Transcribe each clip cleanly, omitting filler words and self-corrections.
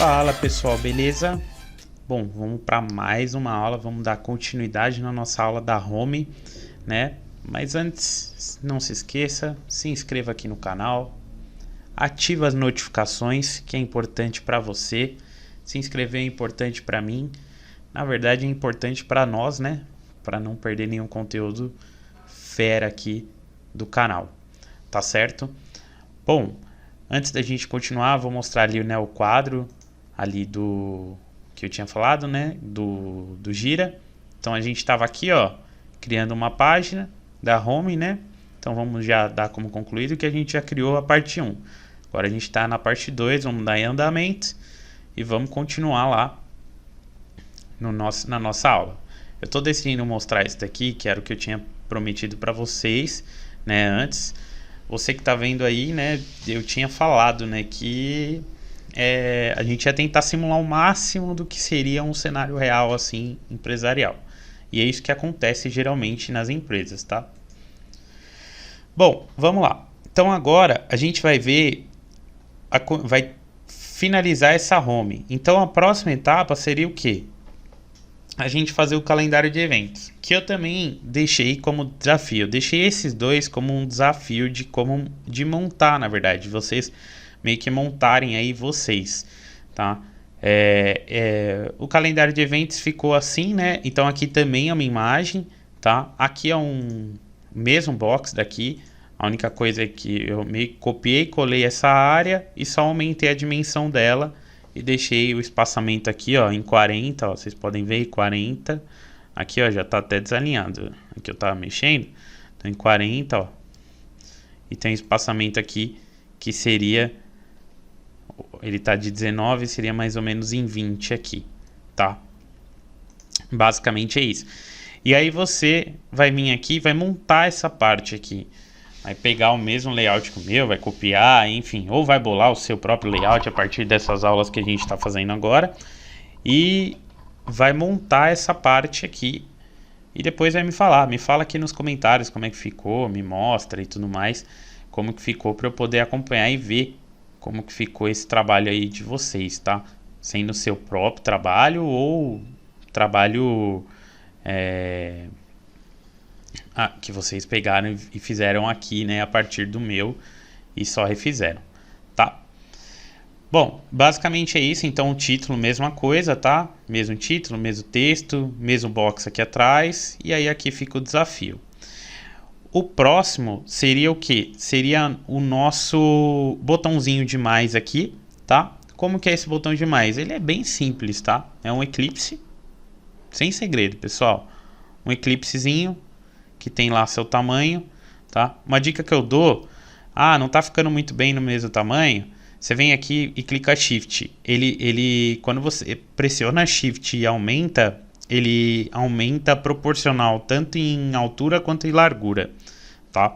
Fala pessoal, beleza? Bom, vamos para mais uma aula, vamos dar continuidade na nossa aula da Home, né? Mas antes, não se esqueça, se inscreva aqui no canal, ativa as notificações, que é importante para você. Se inscrever é importante para mim, na verdade é importante para nós, né? Para não perder nenhum conteúdo fera aqui do canal, tá certo? Bom, antes da gente continuar, vou mostrar ali, né, o quadro ali do que eu tinha falado, né, do Gira. Então a gente estava aqui, ó, criando uma página da Home, né? Então vamos já dar como concluído que a gente já criou a parte 1. Agora a gente está na parte 2, vamos dar em andamento e vamos continuar lá na nossa aula. Eu estou decidindo mostrar isso daqui, que era o que eu tinha prometido para vocês, né, antes. Você que está vendo aí, né, eu tinha falado, né, que a gente ia tentar simular o máximo do que seria um cenário real, assim, empresarial. E é isso que acontece geralmente nas empresas, tá? Bom, vamos lá. Então agora a gente vai ver, vai finalizar essa home. Então a próxima etapa seria o quê? A gente fazer o calendário de eventos, que eu também deixei como desafio. Eu deixei esses dois como um desafio de montar, na verdade, vocês meio que montarem aí vocês, tá? O calendário de eventos ficou assim, né? Então aqui também é uma imagem, tá? Aqui é um mesmo box daqui. A única coisa é que eu meio que copiei, colei essa área e só aumentei a dimensão dela e deixei o espaçamento aqui, ó, em 40, ó, vocês podem ver, 40. Aqui, ó, já tá até desalinhado. Aqui eu tava mexendo, então em 40, ó. E tem espaçamento aqui que seria, ele tá de 19, seria mais ou menos em 20 aqui, tá? Basicamente é isso. E aí você vai vir aqui e vai montar essa parte aqui. Vai pegar o mesmo layout que o meu, vai copiar, enfim, ou vai bolar o seu próprio layout a partir dessas aulas que a gente está fazendo agora e vai montar essa parte aqui e depois vai me fala aqui nos comentários como é que ficou, me mostra e tudo mais, como que ficou para eu poder acompanhar e ver como que ficou esse trabalho aí de vocês, tá? Sendo o seu próprio trabalho ou trabalho que vocês pegaram e fizeram aqui, né, a partir do meu e só refizeram, tá? Bom, basicamente é isso. Então o título, mesma coisa, tá? Mesmo título, mesmo texto, mesmo box aqui atrás e aí aqui fica o desafio. O próximo seria o que? Seria o nosso botãozinho de mais aqui, tá? Como que é esse botão de mais? Ele é bem simples, tá? É um eclipse, sem segredo, pessoal. Um eclipsezinho que tem lá seu tamanho, tá? Uma dica que eu dou, não tá ficando muito bem no mesmo tamanho, você vem aqui e clica Shift. Quando você pressiona Shift e aumenta, ele aumenta proporcional tanto em altura quanto em largura, tá?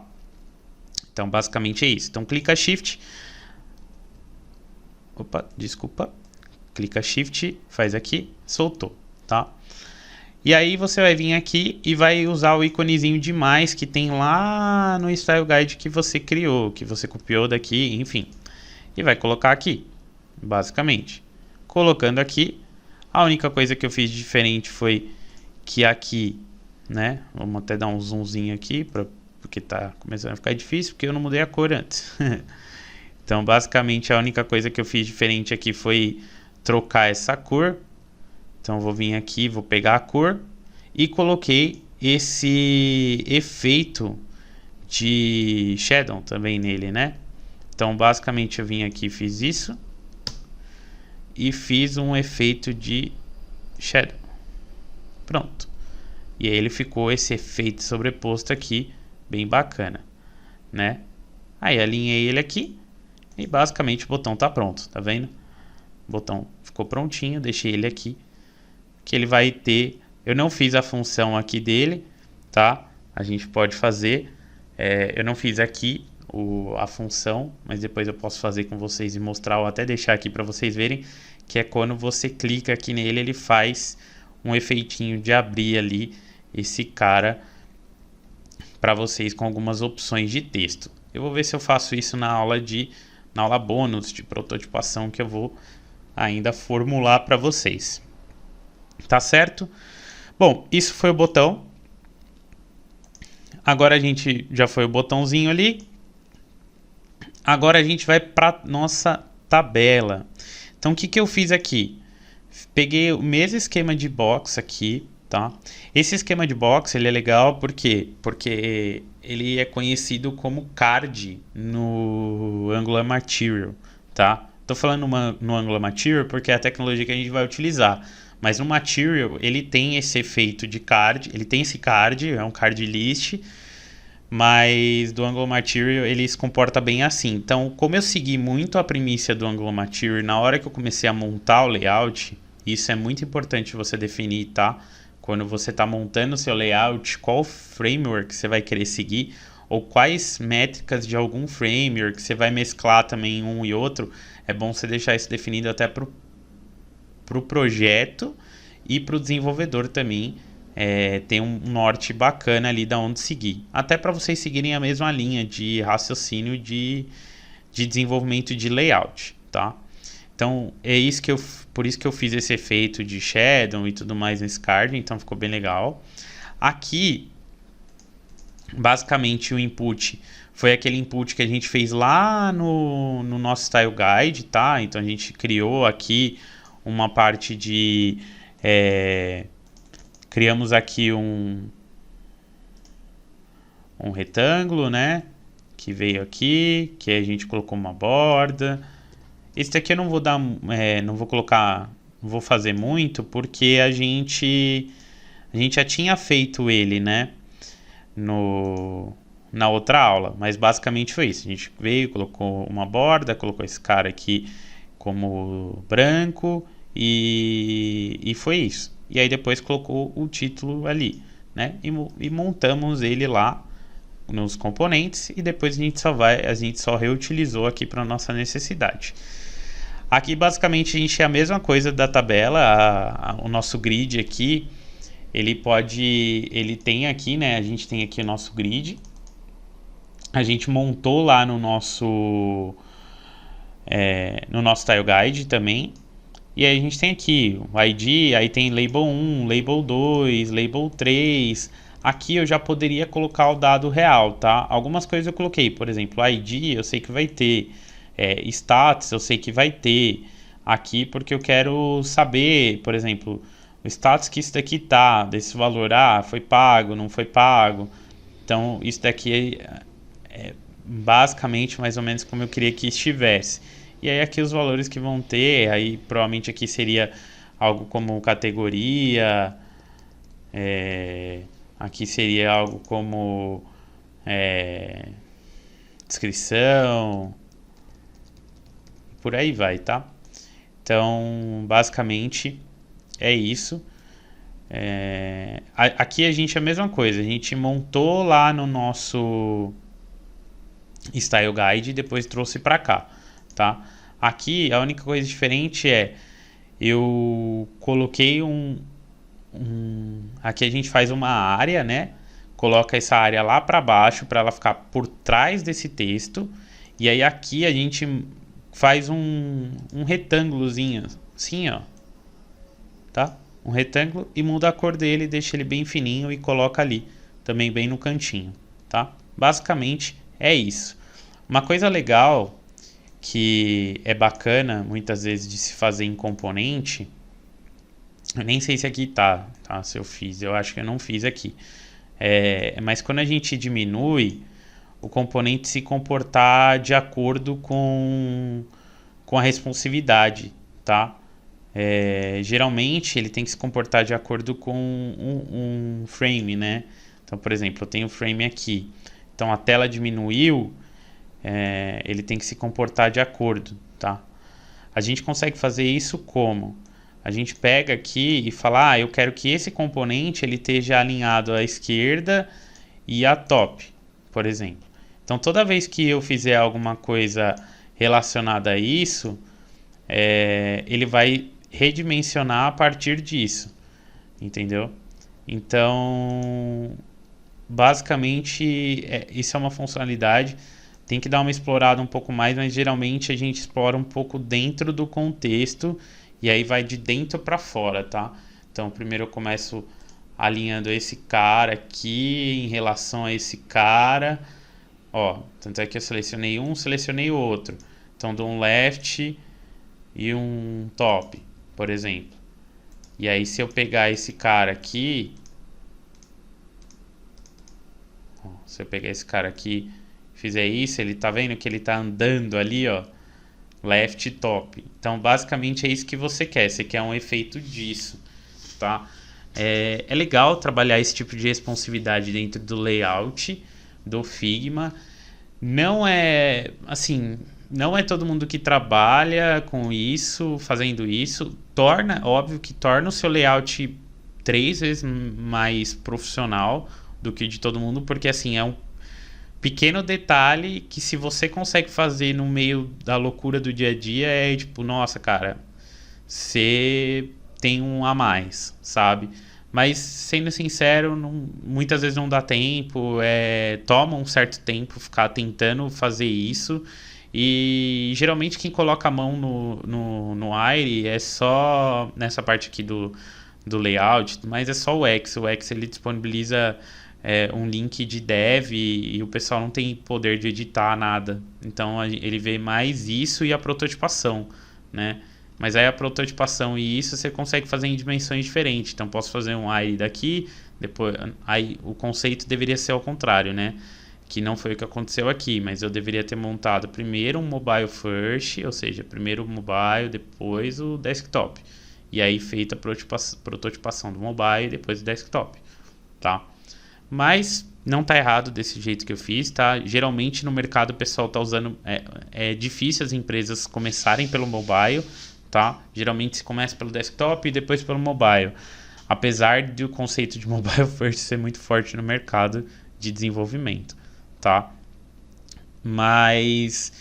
Então basicamente é isso. Então clica Shift, clica Shift, faz aqui, soltou, tá? E aí você vai vir aqui e vai usar o íconezinho de mais que tem lá no Style Guide que você criou, que você copiou daqui, enfim. E vai colocar aqui, basicamente. Colocando aqui, a única coisa que eu fiz diferente foi que aqui, né? Vamos até dar um zoomzinho aqui, porque tá começando a ficar difícil, porque eu não mudei a cor antes. Então, basicamente, a única coisa que eu fiz diferente aqui foi trocar essa cor. Então, eu vou vir aqui, vou pegar a cor e coloquei esse efeito de shadow também nele, né? Então, basicamente, eu vim aqui, fiz isso e fiz um efeito de shadow. Pronto. E aí ele ficou esse efeito sobreposto aqui, bem bacana, né? Aí alinhei ele aqui e basicamente o botão tá pronto, tá vendo? O botão ficou prontinho, deixei ele aqui. Que ele vai ter, eu não fiz a função aqui dele, tá? A gente pode fazer, eu não fiz aqui a função, mas depois eu posso fazer com vocês e mostrar ou até deixar aqui para vocês verem, que é quando você clica aqui nele, ele faz um efeitinho de abrir ali esse cara para vocês com algumas opções de texto. Eu vou ver se eu faço isso na aula bônus de prototipação que eu vou ainda formular para vocês. Tá certo? Bom, isso foi o botão. Agora a gente já foi o botãozinho ali. Agora a gente vai para nossa tabela. Então o que que eu fiz aqui? Peguei o mesmo esquema de box aqui, tá? Esse esquema de box ele é legal porque ele é conhecido como card no Angular Material, tá? Tô falando no Angular Material porque é a tecnologia que a gente vai utilizar. Mas no Material ele tem esse efeito de card, ele tem esse card, é um card list, mas do Angular Material ele se comporta bem assim. Então, como eu segui muito a primícia do Angular Material na hora que eu comecei a montar o layout, isso é muito importante você definir, tá? Quando você está montando o seu layout, qual framework você vai querer seguir, ou quais métricas de algum framework você vai mesclar também um e outro, é bom você deixar isso definido até para o projeto e para o desenvolvedor também. Tem um norte bacana ali da onde seguir. Até para vocês seguirem a mesma linha de raciocínio de desenvolvimento de layout, tá? Então, por isso que eu fiz esse efeito de shadow e tudo mais nesse card, então ficou bem legal. Aqui, basicamente, o input foi aquele input que a gente fez lá no nosso Style Guide, tá? Então, a gente criou aqui uma parte de... criamos aqui um retângulo, né? Que veio aqui, que a gente colocou uma borda. Esse daqui eu não vou dar, não vou colocar, não vou fazer muito, porque a gente já tinha feito ele, né, na outra aula, mas basicamente foi isso. A gente veio, colocou uma borda, colocou esse cara aqui como branco e foi isso. E aí depois colocou o título ali, né, e montamos ele lá nos componentes e depois a gente só reutilizou aqui para nossa necessidade. Aqui basicamente a gente é a mesma coisa da tabela, o nosso grid aqui, ele tem aqui, né, a gente tem aqui o nosso grid, a gente montou lá no nosso Style Guide também, e aí a gente tem aqui o ID, aí tem label 1, label 2, label 3, aqui eu já poderia colocar o dado real, tá? Algumas coisas eu coloquei, por exemplo, ID eu sei que vai ter, status eu sei que vai ter aqui porque eu quero saber, por exemplo, o status que isso daqui tá, desse valor, foi pago, não foi pago. Então isso daqui é basicamente mais ou menos como eu queria que estivesse. E aí aqui os valores que vão ter, aí provavelmente aqui seria algo como categoria, aqui seria algo como descrição, por aí vai, tá? Então, basicamente é isso. Aqui a gente é a mesma coisa, a gente montou lá no nosso Style Guide e depois trouxe para cá, tá? Aqui a única coisa diferente eu coloquei aqui a gente faz uma área, né? Coloca essa área lá para baixo para ela ficar por trás desse texto. E aí aqui a gente faz um retângulozinho, assim, ó, tá? Um retângulo e muda a cor dele, deixa ele bem fininho e coloca ali, também bem no cantinho, tá? Basicamente é isso. Uma coisa legal que é bacana muitas vezes de se fazer em componente, eu nem sei se aqui tá, se eu fiz, eu acho que eu não fiz aqui, mas quando a gente diminui o componente se comportar de acordo com a responsividade, tá? Geralmente ele tem que se comportar de acordo com um frame, né? Então, por exemplo, eu tenho o frame aqui, então a tela diminuiu, ele tem que se comportar de acordo, tá? A gente consegue fazer isso como? A gente pega aqui e fala, eu quero que esse componente ele esteja alinhado à esquerda e à top, por exemplo. Então, toda vez que eu fizer alguma coisa relacionada a isso, ele vai redimensionar a partir disso, entendeu? Então, basicamente, isso é uma funcionalidade tem que dar uma explorada um pouco mais, mas geralmente a gente explora um pouco dentro do contexto e aí vai de dentro para fora, tá? Então primeiro eu começo alinhando esse cara aqui em relação a esse cara, ó, tanto é que eu selecionei um, selecionei o outro, então dou um left e um top, por exemplo. E aí se eu pegar esse cara aqui, ó, se eu pegar esse cara aqui, fizer isso, ele tá vendo que ele tá andando ali, ó, left top. Então basicamente é isso que você quer, você quer um efeito disso, tá? É legal trabalhar esse tipo de responsividade dentro do layout do Figma. Não é assim, não é todo mundo que trabalha com isso, fazendo isso. Óbvio que torna o seu layout 3 vezes mais profissional do que de todo mundo, porque assim, é um pequeno detalhe que se você consegue fazer no meio da loucura do dia a dia, é tipo, nossa, cara, você tem um a mais, sabe? Mas sendo sincero, muitas vezes não dá tempo, toma um certo tempo ficar tentando fazer isso. E geralmente quem coloca a mão no Aire é só nessa parte aqui do layout, mas é só o X. O X ele disponibiliza um link de dev e o pessoal não tem poder de editar nada. Então ele vê mais isso e a prototipação, né? Mas aí a prototipação e isso você consegue fazer em dimensões diferentes. Então posso fazer um AI daqui, depois aí o conceito deveria ser ao contrário, né? Que não foi o que aconteceu aqui, mas eu deveria ter montado primeiro um mobile first, ou seja, primeiro o mobile, depois o desktop. E aí feita a prototipação do mobile e depois o desktop, tá? Mas não tá errado desse jeito que eu fiz, tá? Geralmente no mercado o pessoal tá usando... É difícil as empresas começarem pelo mobile, tá? Geralmente se começa pelo desktop e depois pelo mobile. Apesar do conceito de mobile first ser muito forte no mercado de desenvolvimento, tá? Mas...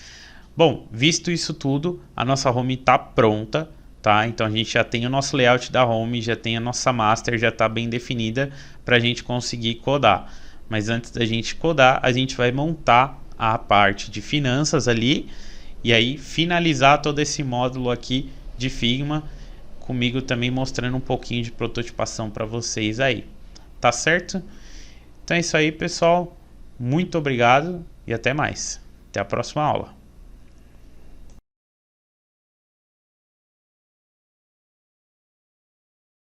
Bom, visto isso tudo, a nossa home tá pronta, tá? Então a gente já tem o nosso layout da home, já tem a nossa master, já está bem definida para a gente conseguir codar. Mas antes da gente codar, a gente vai montar a parte de finanças ali e aí finalizar todo esse módulo aqui de Figma, comigo também mostrando um pouquinho de prototipação para vocês aí. Tá certo? Então é isso aí, pessoal. Muito obrigado e até mais. Até a próxima aula.